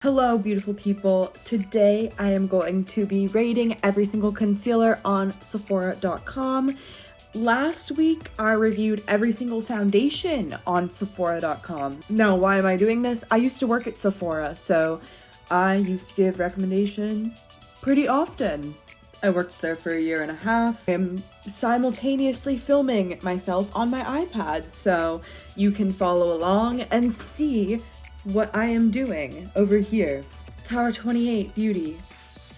Hello beautiful people, today I am going to be rating every single concealer on Sephora.com. Last week I reviewed every single foundation on Sephora.com. Now why am I doing this? I used to work at Sephora, so I used to give recommendations pretty often. I worked there for a year and a half. I'm simultaneously filming myself on my iPad, so you can follow along and see what I am doing over here. Tower 28 Beauty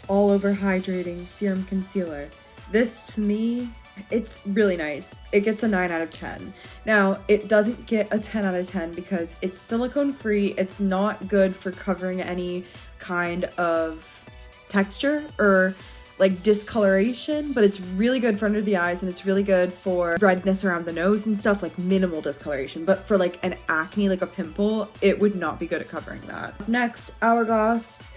All Over Hydrating Serum Concealer. This to me, it's really nice. It gets a 9 out of 10. Now, it doesn't get a 10 out of 10 because it's silicone free. It's not good for covering any kind of texture or like discoloration, but it's really good for under the eyes and it's really good for redness around the nose and stuff, like minimal discoloration. But for like an acne, like a pimple, it would not be good at covering that. Next, Hourglass.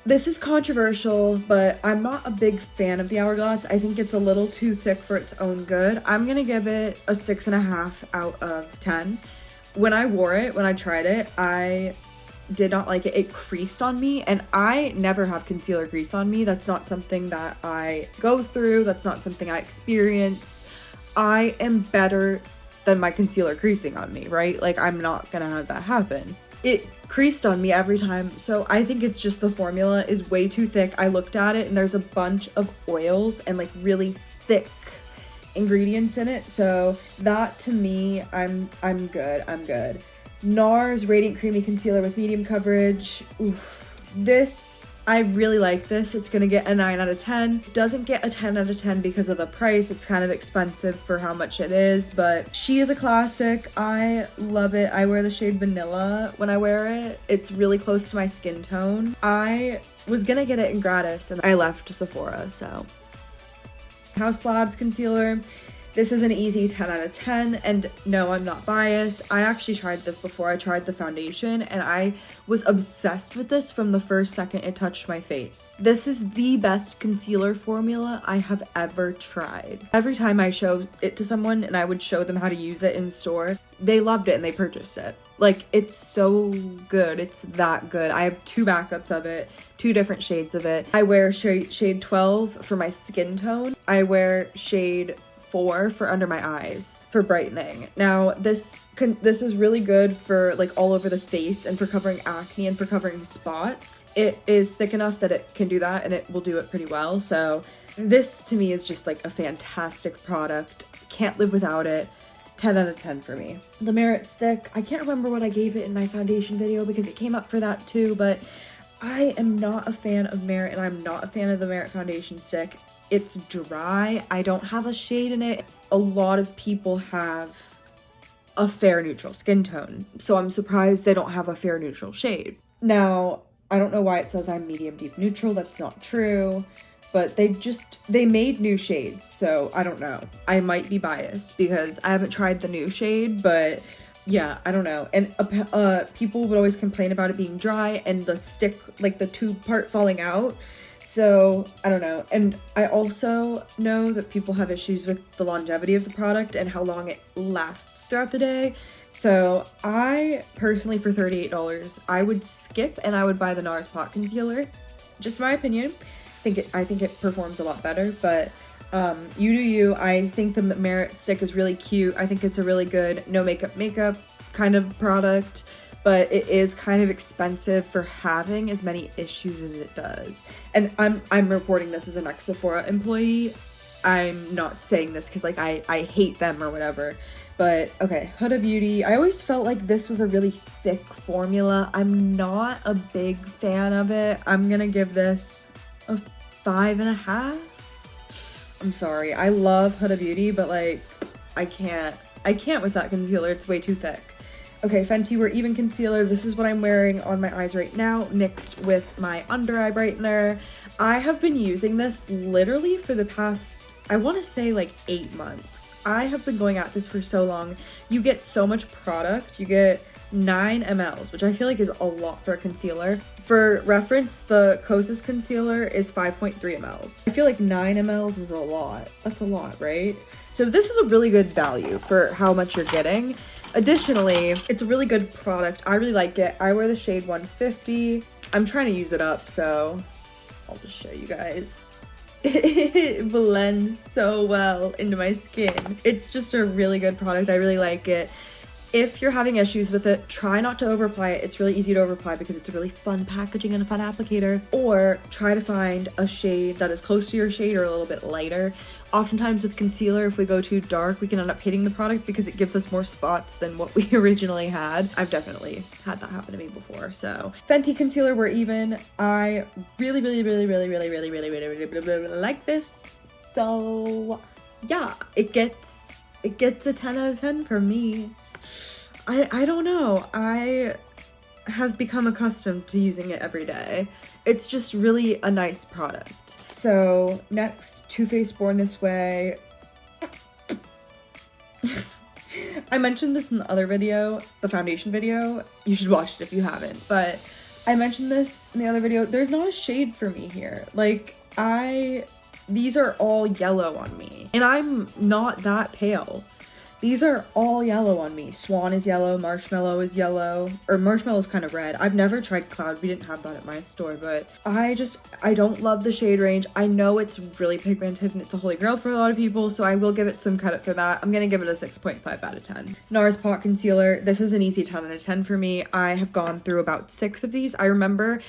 This is controversial, but I'm not a big fan of the Hourglass. I think it's a little too thick for its own good. I'm gonna give it a 6.5 out of 10. When I wore it, when I tried it, I did not like it. It creased on me, and I never have concealer crease on me. That's not something that I go through. That's not something I experience. I am better than my concealer creasing on me, right? Like, I'm not gonna have that happen. It creased on me every time, so I think it's just the formula is way too thick. I looked at it and there's a bunch of oils and like really thick ingredients in it, so that to me, I'm good. Nars Radiant Creamy Concealer with medium coverage. Oof. This, I really like this. It's gonna get a 9 out of 10. It doesn't get a 10 out of 10 because of the price. It's kind of expensive for how much it is, but she is a classic. I love it. I wear the shade Vanilla when I wear it. It's really close to my skin tone. I was gonna get it in gratis and I left Sephora, so. Haus Labs Concealer. This is an easy 10 out of 10, and no, I'm not biased. I actually tried this before I tried the foundation, and I was obsessed with this from the first second it touched my face. This is the best concealer formula I have ever tried. Every time I show it to someone and I would show them how to use it in store, they loved it and they purchased it. Like, it's so good. It's that good. I have 2 backups of it, 2 different shades of it. I wear shade 12 for my skin tone. I wear shade 4 for under my eyes for brightening. Now this is really good for like all over the face and for covering acne and for covering spots. It is thick enough that it can do that and it will do it pretty well. So this to me is just like a fantastic product. Can't live without it. 10 out of 10 for me. The Merit stick, I can't remember what I gave it in my foundation video because it came up for that too, but I am not a fan of Merit and I'm not a fan of the Merit foundation stick. It's dry. I don't have a shade in it. A lot of people have a fair neutral skin tone, so I'm surprised they don't have a fair neutral shade. Now, I don't know why it says I'm medium deep neutral. That's not true, but they made new shades, so I don't know. I might be biased because I haven't tried the new shade, but yeah, I don't know. And people would always complain about it being dry and the stick, like the tube part falling out. So I don't know. And I also know that people have issues with the longevity of the product and how long it lasts throughout the day. So I personally, for $38, I would skip and I would buy the Nars Pot Concealer. Just my opinion. I think it performs a lot better, but you do you. I think the Merit stick is really cute. I think it's a really good no makeup kind of product, but it is kind of expensive for having as many issues as it does. And I'm reporting this as an ex-Sephora employee. I'm not saying this because like I hate them or whatever. But okay, Huda Beauty. I always felt like this was a really thick formula. I'm not a big fan of it. I'm gonna give this a 5.5. I'm sorry. I love Huda Beauty, but like I can't with that concealer. It's way too thick. Okay, Fenty Wear Even Concealer. This is what I'm wearing on my eyes right now, mixed with my under eye brightener. I have been using this literally for the past, I want to say like 8 months. I have been going at this for so long. You get so much product. You get 9 mls, which I feel like is a lot for a concealer. For reference, the Kosas concealer is 5.3 mls. I feel like 9 mls is a lot. That's a lot, right? So this is a really good value for how much you're getting. Additionally, it's a really good product. I really like it. I wear the shade 150. I'm trying to use it up, so I'll just show you guys. It blends so well into my skin. It's just a really good product. I really like it. If you're having issues with it, try not to overapply it. It's really easy to overapply because it's a really fun packaging and a fun applicator. Or try to find a shade that is close to your shade or a little bit lighter. Oftentimes with concealer, if we go too dark, we can end up hating the product because it gives us more spots than what we originally had. I've definitely had that happen to me before. So Fenty concealer, we're even. I really like this. So yeah, it gets a 10 out of 10 for me. I don't know. I have become accustomed to using it every day. It's just really a nice product. So next, Too Faced Born This Way. I mentioned this in the other video, the foundation video. You should watch it if you haven't. But I mentioned this in the other video. There's not a shade for me here. Like, these are all yellow on me. And I'm not that pale. These are all yellow on me. Swan is yellow, Marshmallow is yellow, or Marshmallow is kind of red. I've never tried Cloud. We didn't have that at my store, but I don't love the shade range. I know it's really pigmented and it's a holy grail for a lot of people, so I will give it some credit for that. I'm gonna give it a 6.5 out of 10. Nars Pot Concealer. This is an easy 10 out of 10 for me. I have gone through about 6 of these. I remember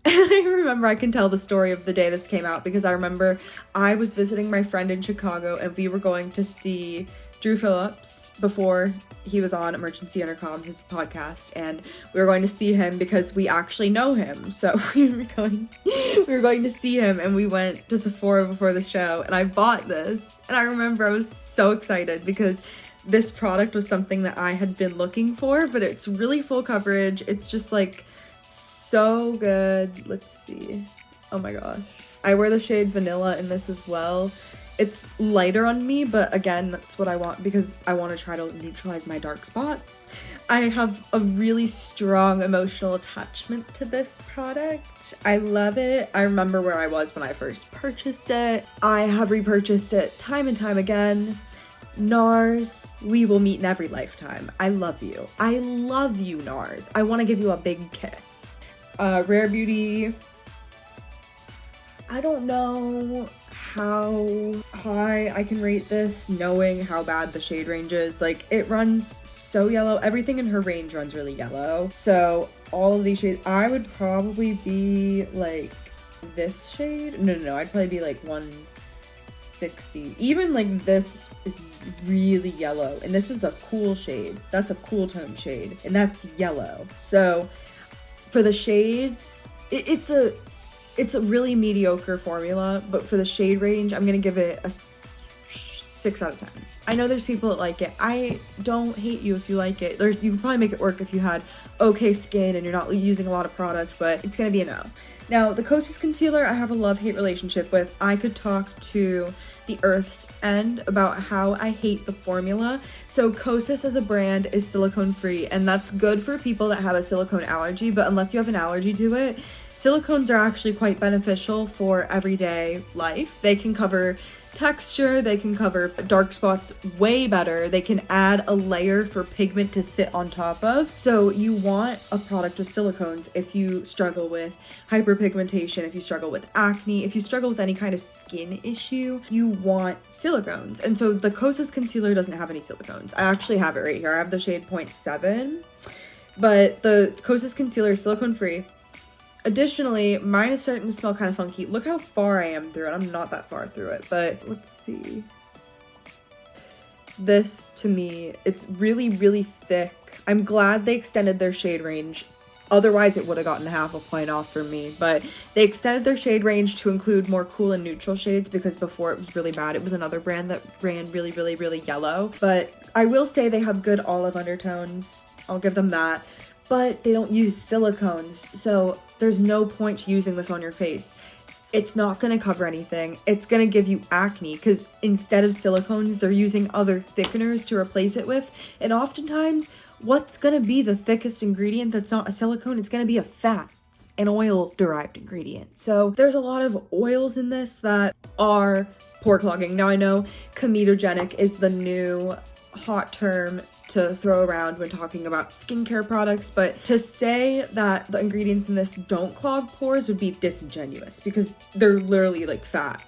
I can tell the story of the day this came out because I remember I was visiting my friend in Chicago and we were going to see Drew Phillips before he was on Emergency Intercom, his podcast, and we were going to see him because we actually know him. So we were going to see him, and we went to Sephora before the show, and I bought this. And I remember I was so excited because this product was something that I had been looking for, but it's really full coverage. It's just like so good. Let's see. Oh my gosh. I wear the shade Vanilla in this as well. It's lighter on me, but again, that's what I want because I want to try to neutralize my dark spots. I have a really strong emotional attachment to this product. I love it. I remember where I was when I first purchased it. I have repurchased it time and time again. Nars, we will meet in every lifetime. I love you. I love you, Nars. I want to give you a big kiss. Rare Beauty. I don't know how high I can rate this knowing how bad the shade range is. Like, it runs so yellow. Everything in her range runs really yellow. So all of these shades, I would probably be like this shade. No, I'd probably be like 160. Even like this is really yellow, and this is a cool shade. That's a cool tone shade, and that's yellow. So for the shades, it's a really mediocre formula, but for the shade range, I'm gonna give it a 6 out of 10. I know there's people that like it. I don't hate you if you like it. You can probably make it work if you had okay skin and you're not using a lot of product, but it's gonna be a no. Now, the Kosas concealer, I have a love-hate relationship with. I could talk to the earth's end about how I hate the formula. So Kosas as a brand is silicone free, and that's good for people that have a silicone allergy, but unless you have an allergy to it, silicones are actually quite beneficial for everyday life. They can cover texture, they can cover dark spots way better, they can add a layer for pigment to sit on top of. So you want a product with silicones if you struggle with hyperpigmentation, if you struggle with acne, if you struggle with any kind of skin issue, you want silicones. And so the Kosas concealer doesn't have any silicones. I actually have it right here. I have the shade 0.7, but the Kosas concealer is silicone free. Additionally, mine is starting to smell kind of funky. Look how far I am through it. I'm not that far through it, but let's see. This, to me, it's really, really thick. I'm glad they extended their shade range. Otherwise, it would have gotten half a point off for me, but they extended their shade range to include more cool and neutral shades because before it was really bad. It was another brand that ran really, really, really yellow, but I will say they have good olive undertones. I'll give them that. But they don't use silicones, so there's no point to using this on your face. It's not going to cover anything. It's going to give you acne because instead of silicones, they're using other thickeners to replace it with. And oftentimes, what's going to be the thickest ingredient that's not a silicone? It's going to be a fat, an oil-derived ingredient. So there's a lot of oils in this that are pore clogging. Now I know comedogenic is the new hot term to throw around when talking about skincare products, but to say that the ingredients in this don't clog pores would be disingenuous because they're literally like fat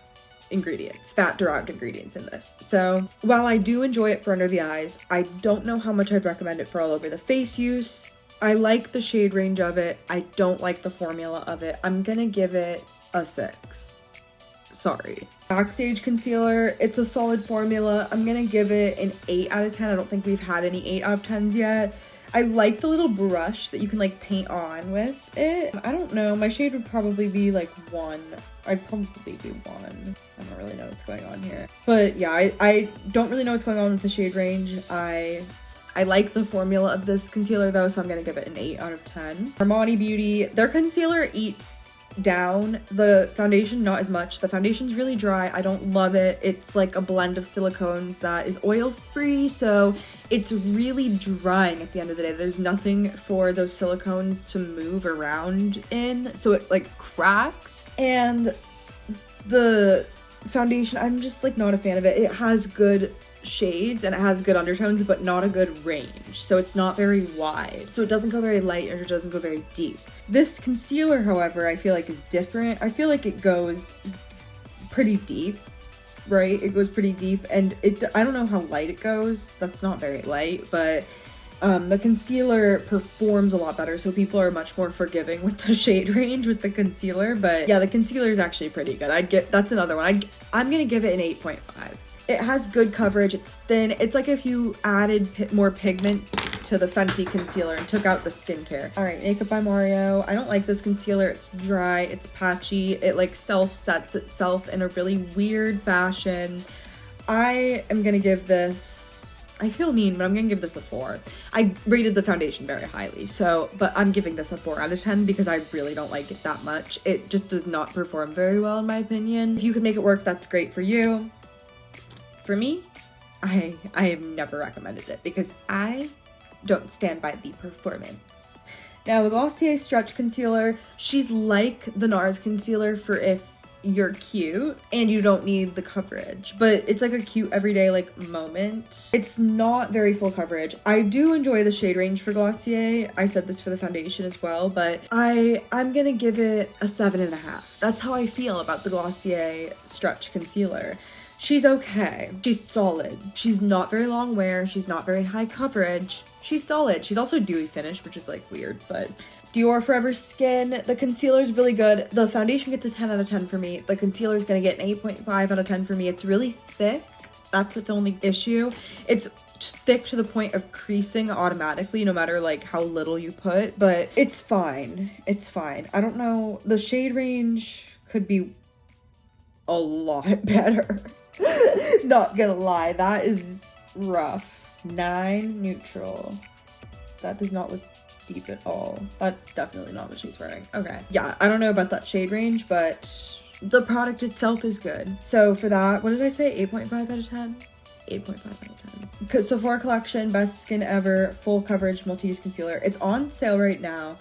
derived ingredients in this. So while I do enjoy it for under the eyes, I don't know how much I'd recommend it for all over the face use. I like the shade range of it. I don't like the formula of it. I'm gonna give it a 6. Sorry. Backstage concealer, it's a solid formula. I'm gonna give it an 8 out of 10. I don't think we've had any 8 out of 10s yet. I like the little brush that you can like paint on with it. I don't know, my shade would probably be like 1. I'd probably be 1. I don't really know what's going on here. But yeah, I don't really know what's going on with the shade range. I like the formula of this concealer though, so I'm gonna give it an 8 out of 10. Armani Beauty, their concealer eats down the foundation, not as much. The foundation's really dry. I don't love it. It's like a blend of silicones that is oil free, so it's really drying at the end of the day. There's nothing for those silicones to move around in, so it like cracks. And the foundation, I'm just like not a fan of it. It has good shades and it has good undertones, but not a good range, so it's not very wide, so it doesn't go very light or it doesn't go very deep. This concealer, however, I feel like is different. I feel like it goes pretty deep, right? It goes pretty deep, and I don't know how light it goes. That's not very light, but the concealer performs a lot better, so people are much more forgiving with the shade range with the concealer. But yeah, the concealer is actually pretty good. That's another one. I'm gonna give it an 8.5. It has good coverage, it's thin. It's like if you added more pigment to the Fenty concealer and took out the skincare. All right, Makeup by Mario. I don't like this concealer. It's dry, it's patchy. It like self-sets itself in a really weird fashion. I am gonna give this, I feel mean, but I'm gonna give this a 4. I rated the foundation very highly, but I'm giving this a 4 out of 10 because I really don't like it that much. It just does not perform very well in my opinion. If you can make it work, that's great for you. For me, I have never recommended it because I don't stand by the performance. Now, the Glossier Stretch Concealer, she's like the Nars concealer for if you're cute and you don't need the coverage, but it's like a cute everyday like moment. It's not very full coverage. I do enjoy the shade range for Glossier. I said this for the foundation as well, but I'm gonna give it a 7.5. That's how I feel about the Glossier Stretch Concealer. She's okay. She's solid. She's not very long wear. She's not very high coverage. She's solid. She's also dewy finish, which is like weird, but Dior Forever Skin. The concealer is really good. The foundation gets a 10 out of 10 for me. The concealer is gonna get an 8.5 out of 10 for me. It's really thick. That's its only issue. It's thick to the point of creasing automatically no matter like how little you put, but it's fine. It's fine. I don't know. The shade range could be a lot better. Not gonna lie, that is rough. 9 neutral. That does not look deep at all. That's definitely not what she's wearing. Okay, yeah, I don't know about that shade range, but the product itself is good. So for that, what did I say? 8.5 out of 10? 8.5 out of 10. Sephora collection, best skin ever, full coverage multi-use concealer. It's on sale right now.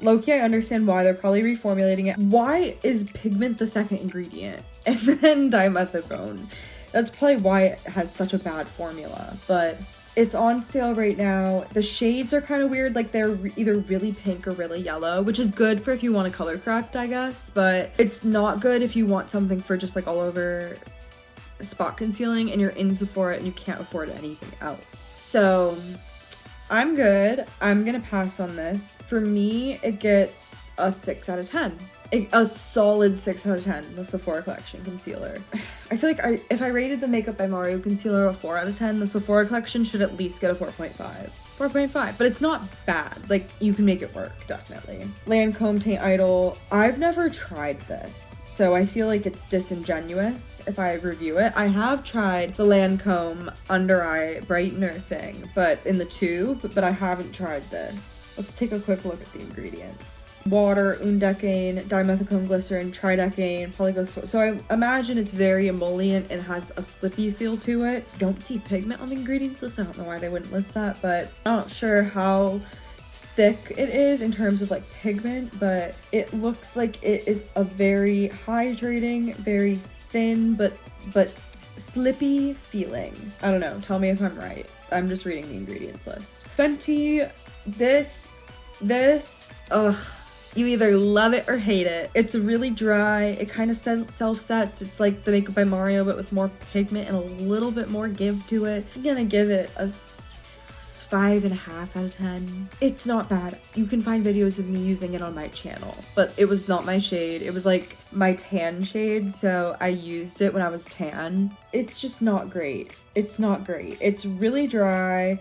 Low-key, I understand why they're probably reformulating it. Why is pigment the second ingredient? And then dimethicone. That's probably why it has such a bad formula. But it's on sale right now. The shades are kind of weird. Like they're either really pink or really yellow, which is good for if you want to color correct, I guess. But it's not good if you want something for just like all over spot concealing and you're in Sephora and you can't afford anything else. So I'm good. I'm gonna pass on this. For me, it gets a 6 out of 10. A solid 6 out of 10, the Sephora collection concealer. I feel like if I rated the Makeup by Mario concealer a 4 out of 10, the Sephora collection should at least get a 4.5. 4.5, but it's not bad. Like, you can make it work, definitely. Lancome Teint Idol. I've never tried this, so I feel like it's disingenuous if I review it. I have tried the Lancome under eye brightener thing, but in the tube, but I haven't tried this. Let's take a quick look at the ingredients. Water, undecane, dimethicone glycerin, tridecane, polyglycerol. So I imagine it's very emollient and has a slippy feel to it. Don't see pigment on the ingredients list. I don't know why they wouldn't list that, but I'm not sure how thick it is in terms of like pigment, but it looks like it is a very hydrating, very thin, but slippy feeling. I don't know, tell me if I'm right. I'm just reading the ingredients list. Fenty, this, ugh. You either love it or hate it. It's really dry. It kind of self-sets. It's like the Makeup by Mario, but with more pigment and a little bit more give to it. I'm gonna give it a 5.5 out of 10. It's not bad. You can find videos of me using it on my channel, but it was not my shade. It was like my tan shade, so I used it when I was tan. It's just not great. It's not great. It's really dry.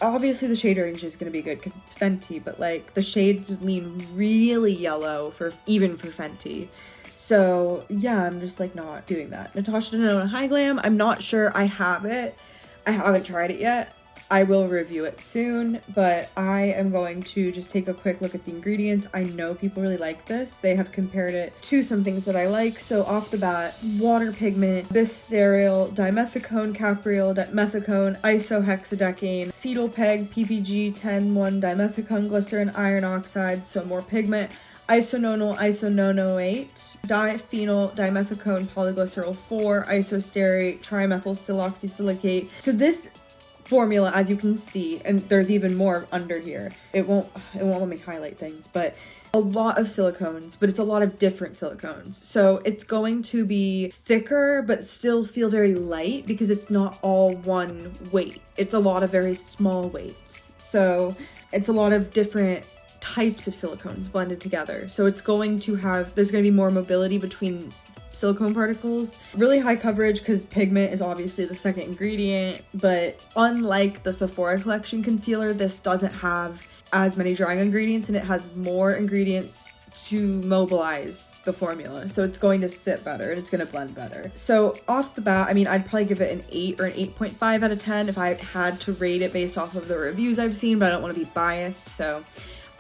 Obviously the shade range is going to be good because it's Fenty, but like the shades lean really yellow even for Fenty. So yeah, I'm just like not doing that. Natasha Denona High Glam, I'm not sure I have it. I haven't tried it yet. I will review it soon, but I am going to just take a quick look at the ingredients. I know people really like this. They have compared it to some things that I like. So off the bat, water pigment, bisteryl, dimethicone, capriol, methicone, isohexadecane, cetyl peg, PPG 10-1 dimethicone, glycerin, iron oxide, so more pigment, isononyl isononoate, diphenyl dimethicone, polyglycerol 4, isosterate, trimethylsiloxysilicate. So this formula, as you can see, and there's even more under here, it won't let me highlight things, but a lot of silicones, but it's a lot of different silicones. So it's going to be thicker but still feel very light because it's not all one weight. It's a lot of very small weights. So it's a lot of different types of silicones blended together. So it's going to have, there's going to be more mobility between silicone particles. Really high coverage because pigment is obviously the second ingredient, but unlike the Sephora collection concealer, this doesn't have as many drying ingredients and it has more ingredients to mobilize the formula. So it's going to sit better and it's going to blend better. So off the bat, I mean, I'd probably give it an 8 or an 8.5 out of 10 if I had to rate it based off of the reviews I've seen, but I don't want to be biased. So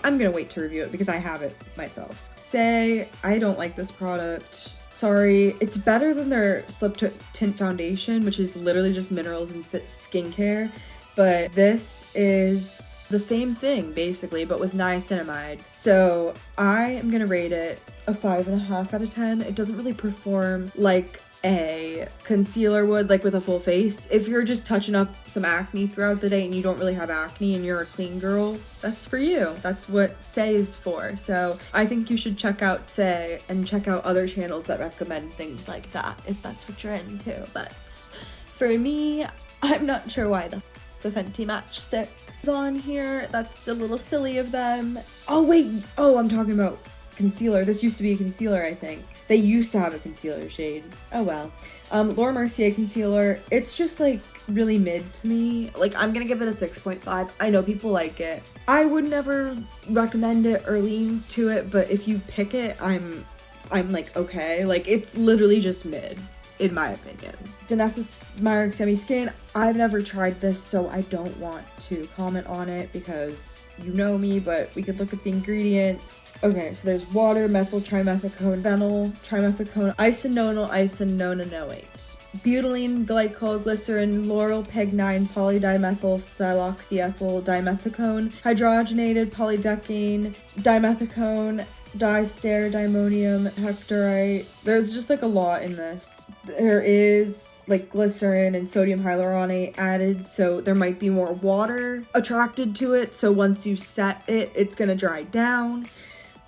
I'm going to wait to review it because I have it myself. Saie, I don't like this product. Sorry, it's better than their Slip Tint Foundation, which is literally just minerals and skincare, but this is the same thing basically, but with niacinamide. So I am gonna rate it a 5.5 out of 10. It doesn't really perform like a concealer would, like with a full face. If you're just touching up some acne throughout the day and you don't really have acne and you're a clean girl, that's for you. That's what Saie is for. So I think you should check out Saie and check out other channels that recommend things like that if that's what you're into. But for me, I'm not sure why the Fenty matchstick is on here. That's a little silly of them. Oh wait, I'm talking about concealer. This used to be a concealer, I think. They used to have a concealer shade. Oh well. Laura Mercier concealer. It's just like really mid to me. Like I'm gonna give it a 6.5. I know people like it. I would never recommend it or lean to it, but if you pick it, I'm like okay. Like it's literally just mid, in my opinion. Danessa's Myricks Yummy Skin. I've never tried this, so I don't want to comment on it because you know me, but we could look at the ingredients. Okay, so there's water, methyl trimethicone, phenyl trimethicone, isononyl isononoate, butylene glycol, glycerin, lauryl peg-9, polydimethyl siloxyethyl dimethicone, hydrogenated polydecane, dimethicone, dister, dimonium, hectorite. There's just like a lot in this. There is like glycerin and sodium hyaluronate added, so there might be more water attracted to it, so once you set it, it's gonna dry down.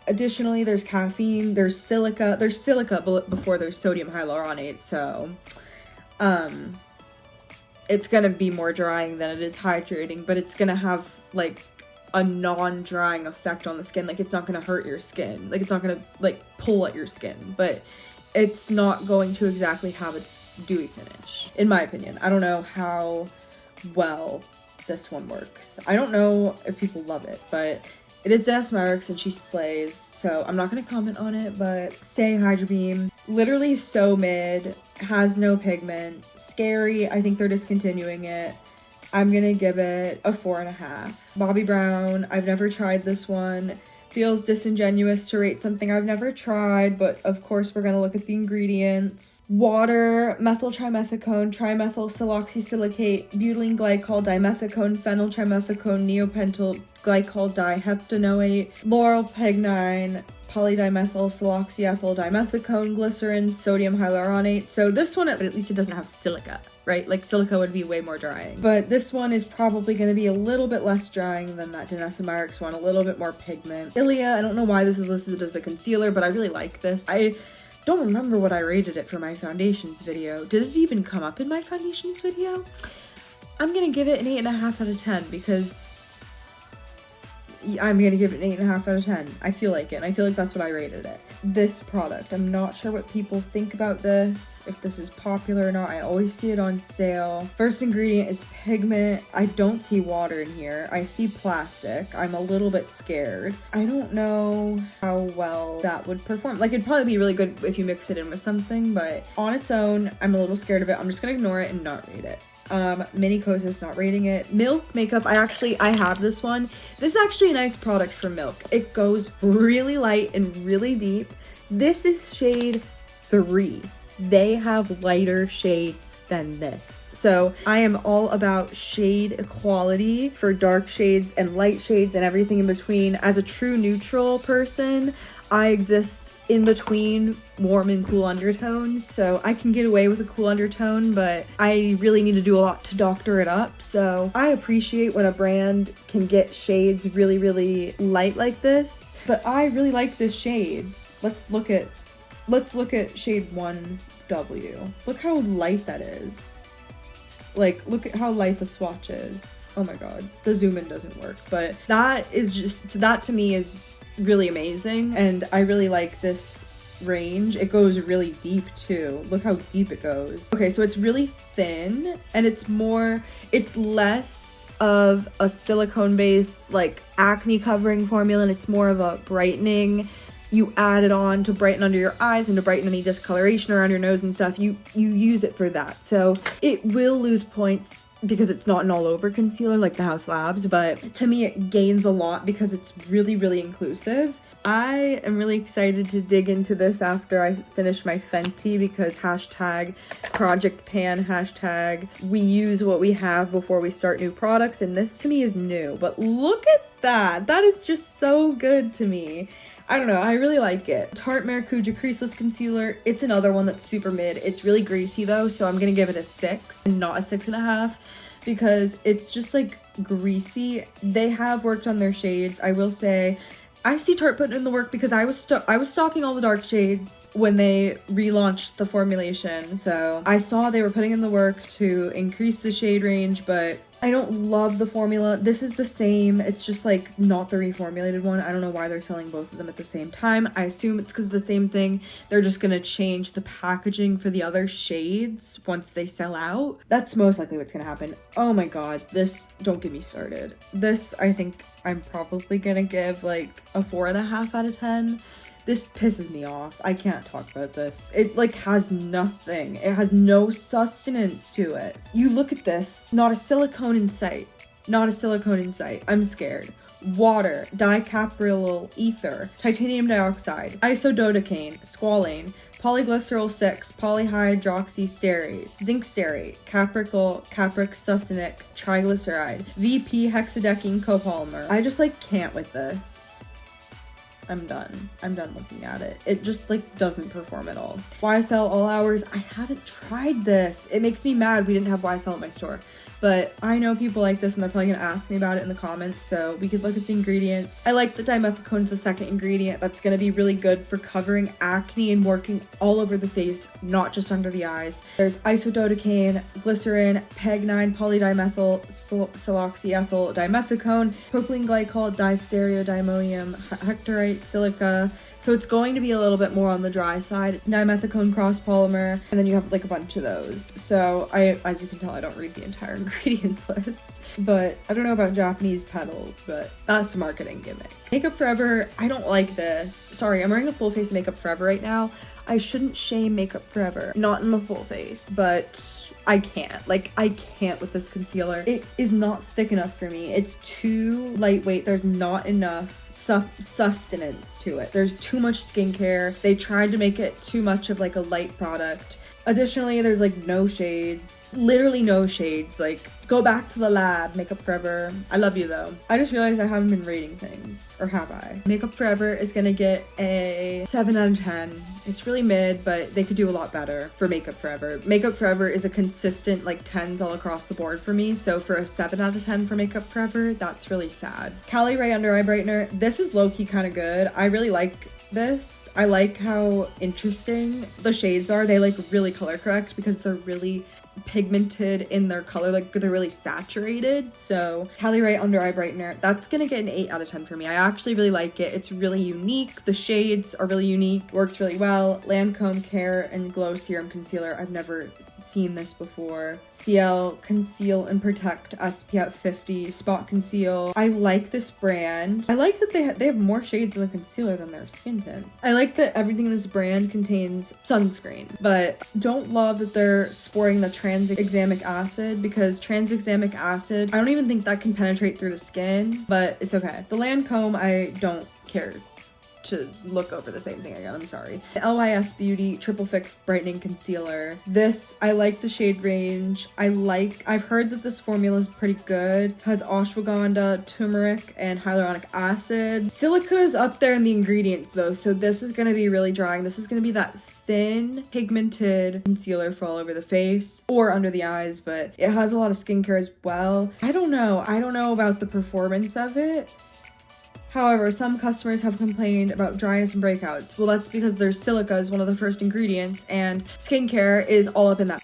Additionally, there's caffeine, there's silica before there's sodium hyaluronate, so it's gonna be more drying than it is hydrating, but it's gonna have like a non-drying effect on the skin. Like it's not gonna hurt your skin, like it's not gonna like pull at your skin, but it's not going to exactly have a dewy finish, in my opinion. I don't know how well this one works. I don't know if people love it, but it is Denessa Myricks and she slays, so I'm not going to comment on it, but Saie Hydra Beam, literally so mid, has no pigment, scary. I think they're discontinuing it. I'm going to give it a 4.5. Bobbi Brown, I've never tried this one. Feels disingenuous to rate something I've never tried, but of course we're going to look at the ingredients. Water, methyl trimethicone, trimethyl siloxysilicate, butylene glycol, dimethicone, phenyl trimethicone, neopentyl glycol diheptanoate, lauryl peg-9, polydimethyl siloxyethyl dimethicone glycerin, sodium hyaluronate. So this one, at least it doesn't have silica, right? Like silica would be way more drying. But this one is probably going to be a little bit less drying than that Danessa Myricks one, a little bit more pigment. Ilia, I don't know why this is listed as a concealer, but I really like this. I don't remember what I rated it for my foundations video. Did it even come up in my foundations video? I'm gonna give it an 8.5 out of 10 because I'm gonna give it an 8.5 out of 10. I feel like it, and I feel like that's what I rated it. This product, I'm not sure what people think about this, if this is popular or not. I always see it on sale. First ingredient is pigment. I don't see water in here. I see plastic. I'm a little bit scared. I don't know how well that would perform. Like, it'd probably be really good if you mix it in with something, but on its own, I'm a little scared of it. I'm just gonna ignore it and not rate it. Mini Kosas, not rating it. Milk makeup, I have this one. This is actually a nice product for Milk. It goes really light and really deep. This is shade 3. They have lighter shades than this. So I am all about shade equality for dark shades and light shades and everything in between. As a true neutral person, I exist in between warm and cool undertones, so I can get away with a cool undertone, but I really need to do a lot to doctor it up. So I appreciate when a brand can get shades really, really light like this, but I really like this shade. Let's look at shade 1W. Look how light that is. Like, look at how light the swatch is. Oh my god, the zoom in doesn't work, but that to me is really amazing, and I really like this range. It goes really deep too. Look how deep it goes. Okay, so it's really thin, and it's less of a silicone based like acne covering formula, and it's more of a brightening. You add it on to brighten under your eyes and to brighten any discoloration around your nose and stuff. You use it for that. So it will lose points because it's not an all over concealer like the Haus Labs, but to me it gains a lot because it's really, really inclusive. I am really excited to dig into this after I finish my Fenty because hashtag Project Pan, hashtag we use what we have before we start new products, and this to me is new. But look at that. That is just so good to me. I don't know, I really like it. Tarte Maracuja Creaseless Concealer. It's another one that's super mid. It's really greasy though, so I'm gonna give it a 6 and not a 6.5 because it's just like greasy. They have worked on their shades. I will say, I see Tarte putting in the work because I was stocking all the dark shades when they relaunched the formulation. So I saw they were putting in the work to increase the shade range, but I don't love the formula. This is the same. It's just like not the reformulated one. I don't know why they're selling both of them at the same time. I assume it's because the same thing. They're just going to change the packaging for the other shades once they sell out. That's most likely what's going to happen. Oh my god, this, don't get me started. This, I think I'm probably going to give like a 4.5 out of 10. This pisses me off. I can't talk about this. It like has nothing. It has no sustenance to it. You look at this, not a silicone in sight. Not a silicone in sight. I'm scared. Water, dicaprylyl ether, titanium dioxide, isododecane, squalane, polyglycerol 6, polyhydroxysterate, zinc sterate, capricyl succinic triglyceride, VP hexadecene copolymer. I just like can't with this. I'm done looking at it. It just like doesn't perform at all. YSL All Hours, I haven't tried this. It makes me mad we didn't have YSL at my store, but I know people like this and they're probably gonna ask me about it in the comments, so we could look at the ingredients. I like that dimethicone is the second ingredient. That's gonna be really good for covering acne and working all over the face, not just under the eyes. There's isododecane, glycerin, PEG-9 polydimethyl siloxyethyl dimethicone, propylene glycol, distereodymmonium hectorite, silica. So it's going to be a little bit more on the dry side. Dimethicone cross polymer, and then you have like a bunch of those. So as you can tell, I don't read the entire ingredients list. But I don't know about Japanese petals, but that's a marketing gimmick. Makeup Forever, I don't like this. Sorry, I'm wearing a full face of Makeup Forever right now. I shouldn't shame Makeup Forever. Not in the full face, but I can't. Like, I can't with this concealer. It is not thick enough for me. It's too lightweight. There's not enough sustenance to it. There's too much skincare. They tried to make it too much of like a light product. Additionally, there's like no shades, literally no shades. Like, go back to the lab, Makeup Forever. I love you though. I just realized I haven't been rating things, or have I? Makeup Forever is gonna get a 7 out of 10. It's really mid, but they could do a lot better for Makeup Forever. Makeup Forever is a consistent like 10s all across the board for me, so for a 7 out of 10 for Makeup Forever, that's really sad. Caliray Under Eye Brightener, this is low-key kind of good. I really like this. I like how interesting the shades are. They like really color correct because they're really pigmented in their color, like they're really saturated. So Caliray Under Eye Brightener, that's gonna get an 8 out of 10 for me. I actually really like it. It's really unique. The shades are really unique, works really well. Lancome Care and Glow Serum Concealer, I've never seen this before. CL Conceal and Protect SPF 50 Spot Conceal. I like this brand. I like that they have more shades in the concealer than their skin tint. I like that everything in this brand contains sunscreen, but don't love that they're sporting the tranexamic acid, because tranexamic acid, I don't even think that can penetrate through the skin, but it's okay. The Lancome, I don't care to look over the same thing again, I'm sorry. The LYS Beauty Triple Fix Brightening Concealer. This, I like the shade range. I've heard that this formula is pretty good. It has ashwagandha, turmeric, and hyaluronic acid. Silica is up there in the ingredients though, so this is gonna be really drying. This is gonna be that thin, pigmented concealer for all over the face or under the eyes, but it has a lot of skincare as well. I don't know about the performance of it. However, some customers have complained about dryness and breakouts. Well, that's because there's silica as one of the first ingredients, and skincare is all up in that.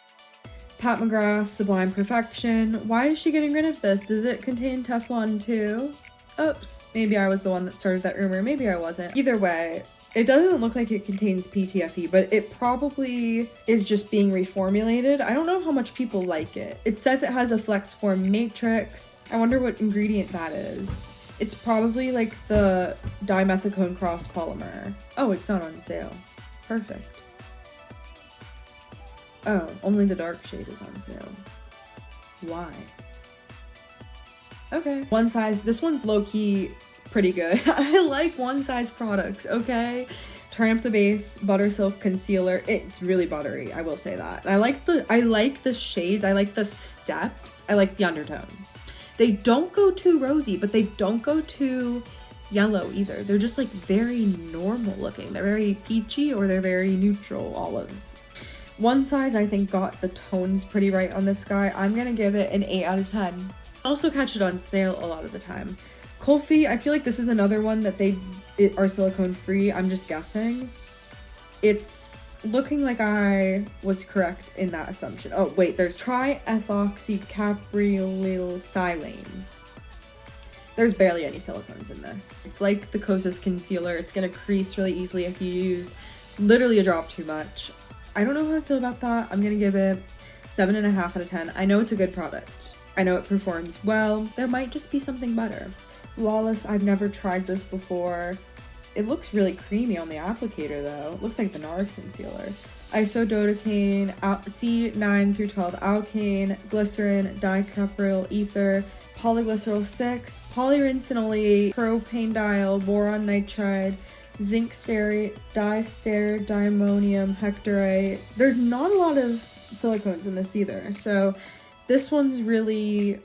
Pat McGrath Sublime Perfection. Why is she getting rid of this? Does it contain Teflon too? Oops, maybe I was the one that started that rumor. Maybe I wasn't. Either way, it doesn't look like it contains PTFE, but it probably is just being reformulated. I don't know how much people like it. It says it has a flex form matrix. I wonder what ingredient that is. It's probably like the dimethicone cross polymer. Oh, it's not on sale. Perfect. Oh, only the dark shade is on sale. Why? Okay. One size. This one's low-key pretty good. I like one size products, okay? Turn Up the Base Butter Silk Concealer. It's really buttery, I will say that. I like the shades. I like the steps. I like the undertones. They don't go too rosy, but they don't go too yellow either. They're just like very normal looking. They're very peachy or they're very neutral olive. One size I think got the tones pretty right on this guy. I'm gonna give it an 8 out of 10. Also catch it on sale a lot of the time. Kulfi, I feel like this is another one that they are silicone free. I'm just guessing. It's looking like I was correct in that assumption. Oh wait, there's triethoxycaprylylsilane. There's barely any silicones in this. It's like the Kosas concealer. It's gonna crease really easily if you use literally a drop too much. I don't know how I feel about that. I'm gonna give it 7.5 out of 10. I know it's a good product. I know it performs well. There might just be something better. Lawless, I've never tried this before. It looks really creamy on the applicator though. It looks like the Nars concealer. Isododecane, C9 through 12 alkane, glycerin, dicapryl ether, polyglycerol 6, polyrinsanol, propanediol, boron nitride, zinc stearate, diammonium hectorite. There's not a lot of silicones in this either. So this one's really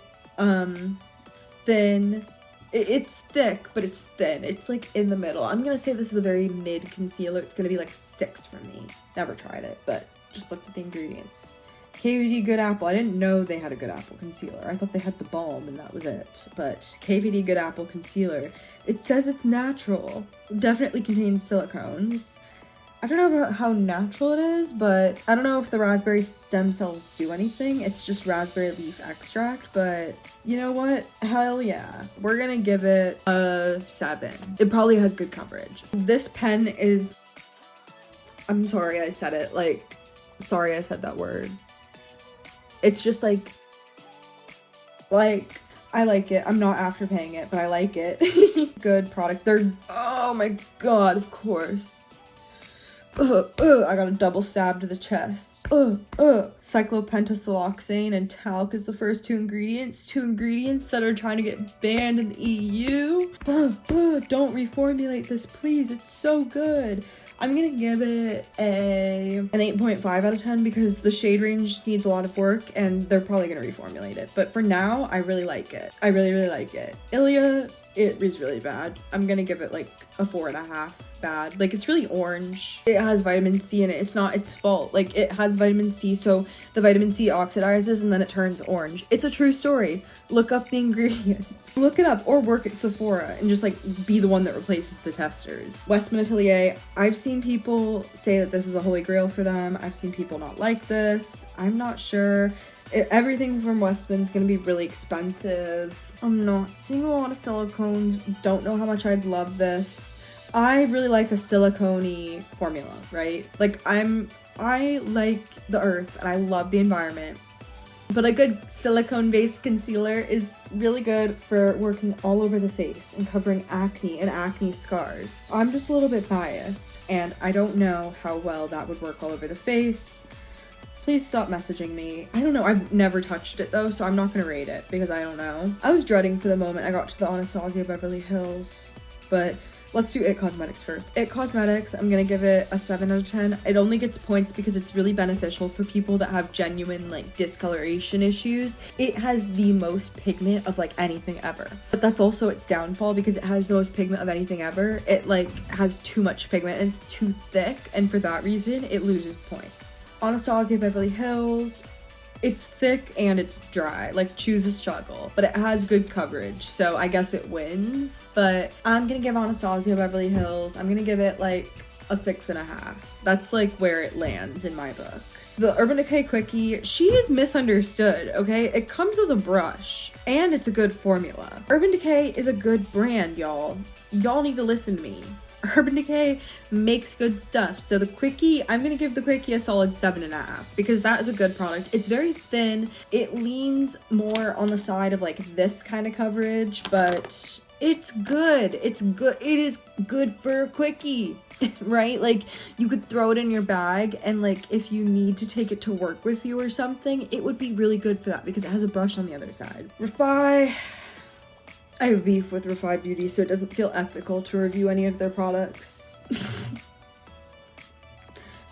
thin. It's thick, but it's thin. It's like in the middle. I'm gonna say this is a very mid concealer. It's gonna be like a 6 for me. Never tried it, but just looked at the ingredients. KVD Good Apple. I didn't know they had a Good Apple concealer. I thought they had the balm and that was it. But KVD Good Apple concealer. It says it's natural. Definitely contains silicones. I don't know about how natural it is, but I don't know if the raspberry stem cells do anything. It's just raspberry leaf extract, but you know what? Hell yeah. We're gonna give it a 7. It probably has good coverage. This pen is... I'm sorry I said it. Like, sorry I said that word. It's just like, I like it. I'm not afterpaying it, but I like it. Good product. They're... Oh my god, of course. I got a double stab to the chest. Cyclopentasiloxane and talc is the first 2 ingredients. 2 ingredients that are trying to get banned in the EU. Don't reformulate this, please. It's so good. I'm gonna give it an 8.5 out of 10 because the shade range needs a lot of work and they're probably gonna reformulate it. But for now, I really like it. I really, really like it. Ilia, it is really bad. I'm gonna give it like a 4.5 bad. Like, it's really orange. It has vitamin C in it. It's not its fault. Like, it has vitamin C, so the vitamin C oxidizes and then it turns orange. It's a true story. Look up the ingredients. Look it up or work at Sephora and just like be the one that replaces the testers. Westman Atelier, I've seen people say that this is a holy grail for them. I've seen people not like this. I'm not sure. Everything from Westman's gonna be really expensive. I'm not seeing a lot of silicones. Don't know how much I'd love this. I really like a silicone-y formula, right? Like, I like the earth and I love the environment. But a good silicone-based concealer is really good for working all over the face and covering acne and acne scars. I'm just a little bit biased and I don't know how well that would work all over the face. Please stop messaging me. I don't know. I've never touched it though, so I'm not gonna rate it because I don't know. I was dreading for the moment I got to the Anastasia Beverly Hills, but let's do It Cosmetics first. It Cosmetics, I'm gonna give it a 7 out of 10. It only gets points because it's really beneficial for people that have genuine like discoloration issues. It has the most pigment of like anything ever. But that's also its downfall because it has the most pigment of anything ever. It like has too much pigment and it's too thick, and for that reason it loses points. Anastasia Beverly Hills, it's thick and it's dry, like choose a struggle, but it has good coverage, so I guess it wins. But I'm gonna give Anastasia Beverly Hills, I'm gonna give it like a 6.5. That's like where it lands in my book. The Urban Decay Quickie, she is misunderstood, okay? It comes with a brush and it's a good formula. Urban Decay is a good brand, y'all. Y'all need to listen to me. Urban Decay makes good stuff. So the Quickie, I'm gonna give the Quickie a solid 7.5 because that is a good product. It's very thin. It leans more on the side of like this kind of coverage, but it's good. It's good. It is good for a Quickie, right? Like, you could throw it in your bag and like if you need to take it to work with you or something, it would be really good for that because it has a brush on the other side. Refi, I have beef with Refi Beauty, so it doesn't feel ethical to review any of their products.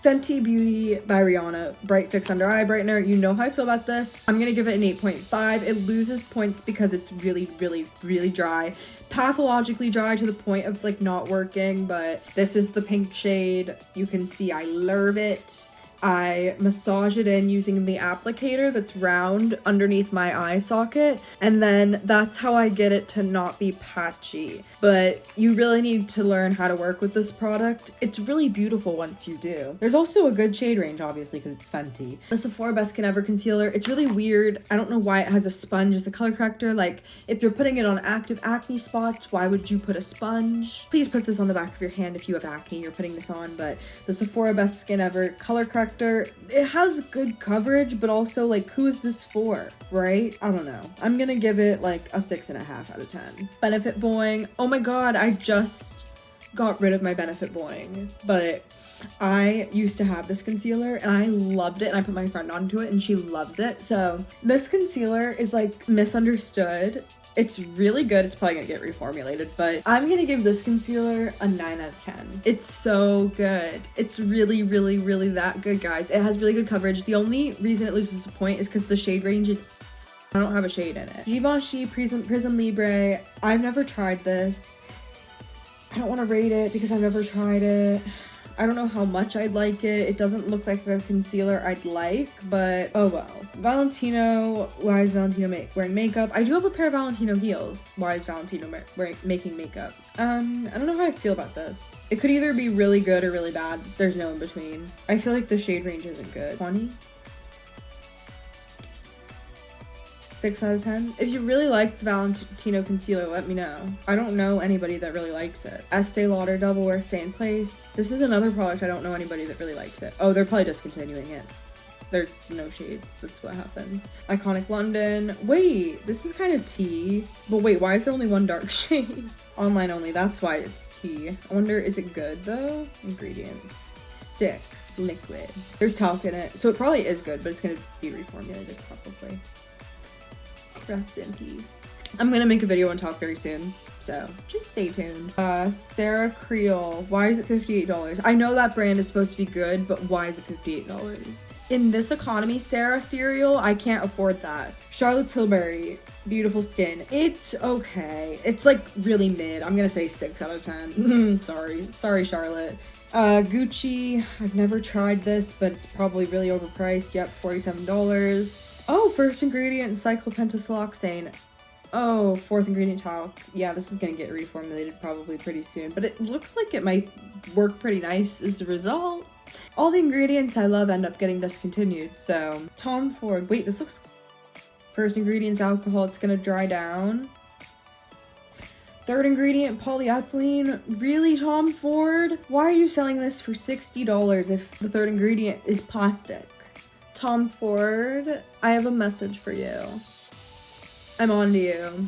Fenty Beauty by Rihanna, Bright Fix Under Eye Brightener. You know how I feel about this. I'm gonna give it an 8.5. It loses points because it's really, really, really dry. Pathologically dry to the point of like not working, but this is the pink shade. You can see I love it. I massage it in using the applicator that's round underneath my eye socket, and then that's how I get it to not be patchy. But you really need to learn how to work with this product. It's really beautiful once you do. There's also a good shade range, obviously, because it's Fenty. The Sephora Best Skin Ever Concealer, it's really weird. I don't know why it has a sponge as a color corrector. Like, if you're putting it on active acne spots, why would you put a sponge? Please put this on the back of your hand if you have acne, you're putting this on. But the Sephora Best Skin Ever color corrector, it has good coverage, but also like, who is this for, right? I don't know. I'm gonna give it like a 6.5 out of 10. Benefit Boing, oh my god, I just got rid of my Benefit Boing, but I used to have this concealer and I loved it, and I put my friend onto it and she loves it. So this concealer is like misunderstood. It's really good. It's probably gonna get reformulated, but I'm gonna give this concealer a 9 out of 10. It's so good. It's really, really, really that good, guys. It has really good coverage. The only reason it loses a point is because the shade range is, I don't have a shade in it. Givenchy Prism Libre. I've never tried this. I don't want to rate it because I've never tried it. I don't know how much I'd like it. It doesn't look like the concealer I'd like, but oh well. Valentino, why is Valentino wearing makeup? I do have a pair of Valentino heels. Why is Valentino making makeup? I don't know how I feel about this. It could either be really good or really bad. There's no in between. I feel like the shade range isn't good. 20? 6 out of 10. If you really like the Valentino concealer, let me know. I don't know anybody that really likes it. Estee Lauder Double Wear Stay in Place. This is another product I don't know anybody that really likes it. Oh, they're probably discontinuing it. There's no shades. That's what happens. Iconic London. Wait, this is kind of tea. But wait, why is there only one dark shade? Online only. That's why it's tea. I wonder, is it good though? Ingredients. Stick. Liquid. There's talc in it. So it probably is good, but it's going to be reformulated probably. Rest in peace. I'm gonna make a video and talk very soon, so just stay tuned. Sarah Creole, why is it $58? I know that brand is supposed to be good, but why is it $58? In this economy, Sarah cereal, I can't afford that. Charlotte Tilbury, beautiful skin. It's okay. It's like really mid. I'm gonna say 6 out of 10. Sorry, Charlotte. Gucci, I've never tried this, but it's probably really overpriced. Yep, $47. Oh, first ingredient, cyclopentasiloxane. Oh, fourth ingredient talc. Yeah, this is gonna get reformulated probably pretty soon, but it looks like it might work pretty nice as a result. All the ingredients I love end up getting discontinued, so Tom Ford. Wait, this looks... First ingredient's alcohol, it's gonna dry down. Third ingredient, polyethylene. Really, Tom Ford? Why are you selling this for $60 if the third ingredient is plastic? Tom Ford, I have a message for you. I'm on to you.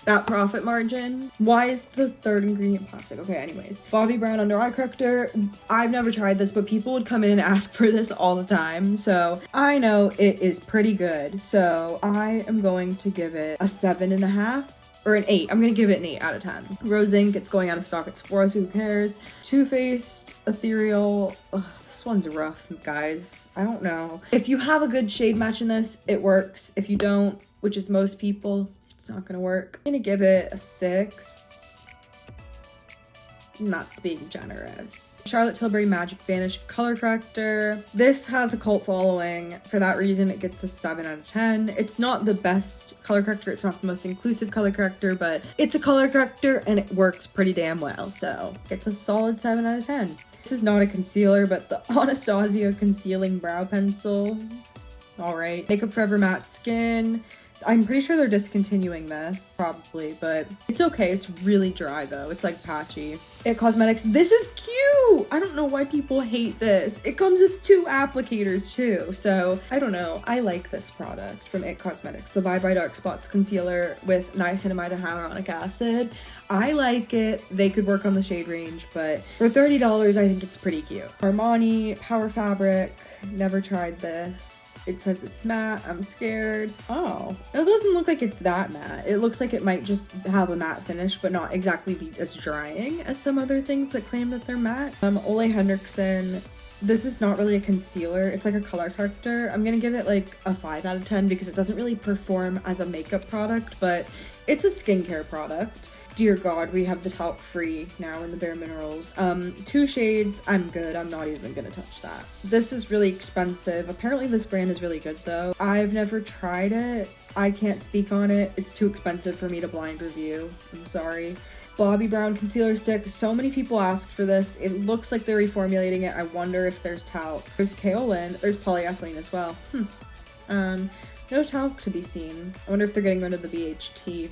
That profit margin. Why is the third ingredient plastic? Okay, anyways. Bobbi Brown under eye corrector. I've never tried this, but people would come in and ask for this all the time. So I know it is pretty good. So I am going to give it a 7.5 or an 8. I'm gonna give it an 8 out of 10. Rose Ink, it's going out of stock at Sephora, so who cares? Too Faced Ethereal. Ugh, this one's rough, guys. I don't know. If you have a good shade match in this, it works. If you don't, which is most people, it's not gonna work. I'm gonna give it a 6. Not being generous. Charlotte Tilbury Magic Vanish Color Corrector. This has a cult following. For that reason, it gets a 7 out of 10. It's not the best color corrector. It's not the most inclusive color corrector, but it's a color corrector and it works pretty damn well. So it's a solid 7 out of 10. This is not a concealer, but the Anastasia Concealing Brow Pencil. All right. Makeup Forever Matte Skin. I'm pretty sure they're discontinuing this, probably, but it's okay. It's really dry, though. It's, like, patchy. It Cosmetics. This is cute! I don't know why people hate this. It comes with 2 applicators, too, so I don't know. I like this product from It Cosmetics, the Bye Bye Dark Spots Concealer with niacinamide and hyaluronic acid. I like it. They could work on the shade range, but for $30, I think it's pretty cute. Armani Power Fabric. Never tried this. It says it's matte. I'm scared. Oh, it doesn't look like it's that matte. It looks like it might just have a matte finish, but not exactly be as drying as some other things that claim that they're matte. Ole Henriksen. This is not really a concealer. It's like a color corrector. I'm gonna give it like a 5 out of 10 because it doesn't really perform as a makeup product, but it's a skincare product. Dear God, we have the talc free now in the Bare Minerals. 2 shades, I'm good. I'm not even gonna touch that. This is really expensive. Apparently this brand is really good though. I've never tried it. I can't speak on it. It's too expensive for me to blind review. I'm sorry. Bobbi Brown Concealer Stick. So many people asked for this. It looks like they're reformulating it. I wonder if there's talc. There's kaolin. There's polyethylene as well. No talc to be seen. I wonder if they're getting rid of the BHT.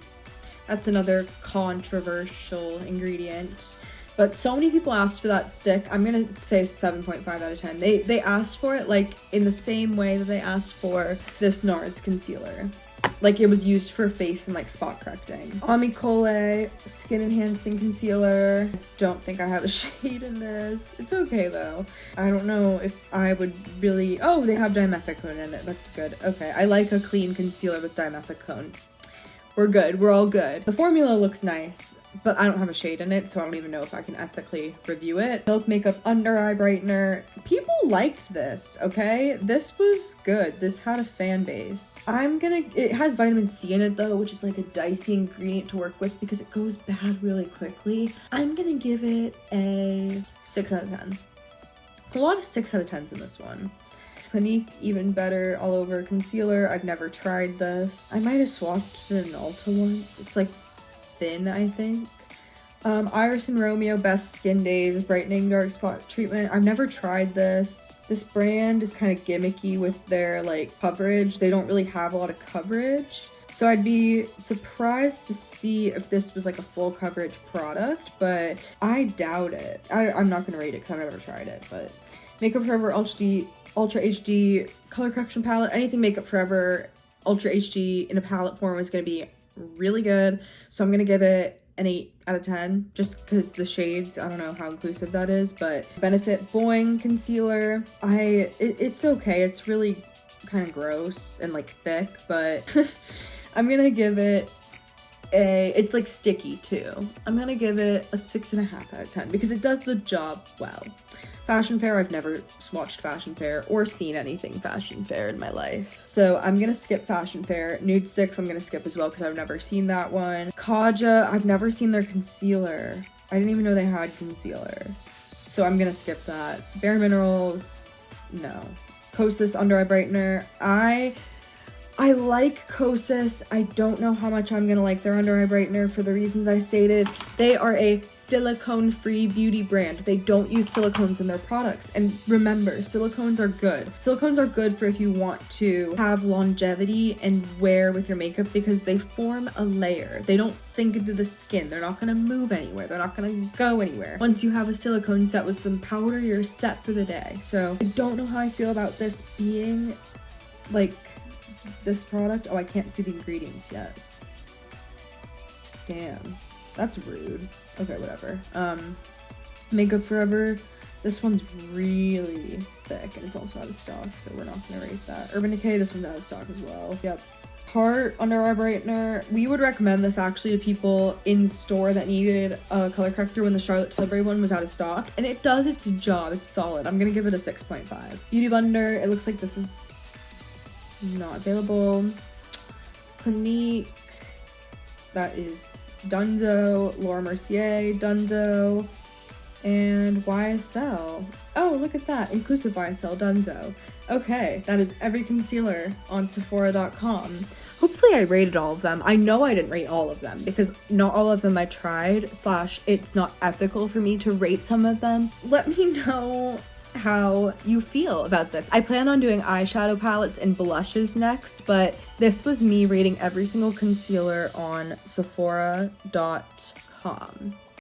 That's another controversial ingredient. But so many people asked for that stick. I'm gonna say 7.5 out of 10. They asked for it like in the same way that they asked for this Nars concealer. Like it was used for face and like spot correcting. Amicole Skin Enhancing Concealer. Don't think I have a shade in this. It's okay though. I don't know if I would really... Oh, they have dimethicone in it. That's good. Okay, I like a clean concealer with dimethicone. We're good. We're all good. The formula looks nice, but I don't have a shade in it, so I don't even know if I can ethically review it. Milk Makeup Under Eye Brightener. People liked this, okay? This was good. This had a fan base. It has vitamin C in it though, which is like a dicey ingredient to work with because it goes bad really quickly. I'm gonna give it a 6 out of 10. A lot of 6 out of 10s in this one. Clinique Even Better All Over Concealer. I've never tried this. I might have swatched it in Ulta once. It's like thin, I think. Iris and Romeo Best Skin Days Brightening Dark Spot Treatment. I've never tried this. This brand is kind of gimmicky with their like coverage. They don't really have a lot of coverage. So I'd be surprised to see if this was like a full coverage product, but I doubt it. I'm not gonna rate it because I've never tried it, but Makeup Forever Ultra HD color correction palette. Anything Makeup Forever Ultra HD in a palette form is going to be really good. So I'm going to give it an 8 out of 10 just because the shades, I don't know how inclusive that is, but Benefit Boing Concealer. It's okay. It's really kind of gross and like thick, but I'm going to give it it's like sticky too. I'm gonna give it a 6.5 out of 10 because it does the job well. Fashion Fair, I've never watched Fashion Fair or seen anything Fashion Fair in my life. So I'm gonna skip Fashion Fair. Nude Sticks I'm gonna skip as well because I've never seen that one. Kaja, I've never seen their concealer. I didn't even know they had concealer. So I'm gonna skip that. Bare Minerals, no. Kosas Under Eye Brightener, I like Kosas. I don't know how much I'm gonna like their under eye brightener for the reasons I stated. They are a silicone-free beauty brand. They don't use silicones in their products. And remember, silicones are good. Silicones are good for if you want to have longevity and wear with your makeup because they form a layer. They don't sink into the skin. They're not gonna move anywhere. They're not gonna go anywhere. Once you have a silicone set with some powder, you're set for the day. So I don't know how I feel about this being like this product. Oh, I can't see the ingredients yet. Damn, that's rude. Okay, whatever. Makeup Forever, this one's really thick and it's also out of stock, so we're not gonna rate that. Urban Decay, this one's out of stock as well. Yep. Tarte Under Eye Brightener, we would recommend this actually to people in store that needed a color corrector when the Charlotte Tilbury one was out of stock, and it does its job. It's solid. I'm gonna give it a 6.5. Beauty Blender, it looks like this is not available. Clinique, that is Dunzo. Laura Mercier, Dunzo. And YSL. Oh, look at that. Inclusive YSL, Dunzo. Okay, that is every concealer on Sephora.com. Hopefully I rated all of them. I know I didn't rate all of them because not all of them I tried, / it's not ethical for me to rate some of them. Let me know how you feel about this. I plan on doing eyeshadow palettes and blushes next, but this was me rating every single concealer on Sephora.com.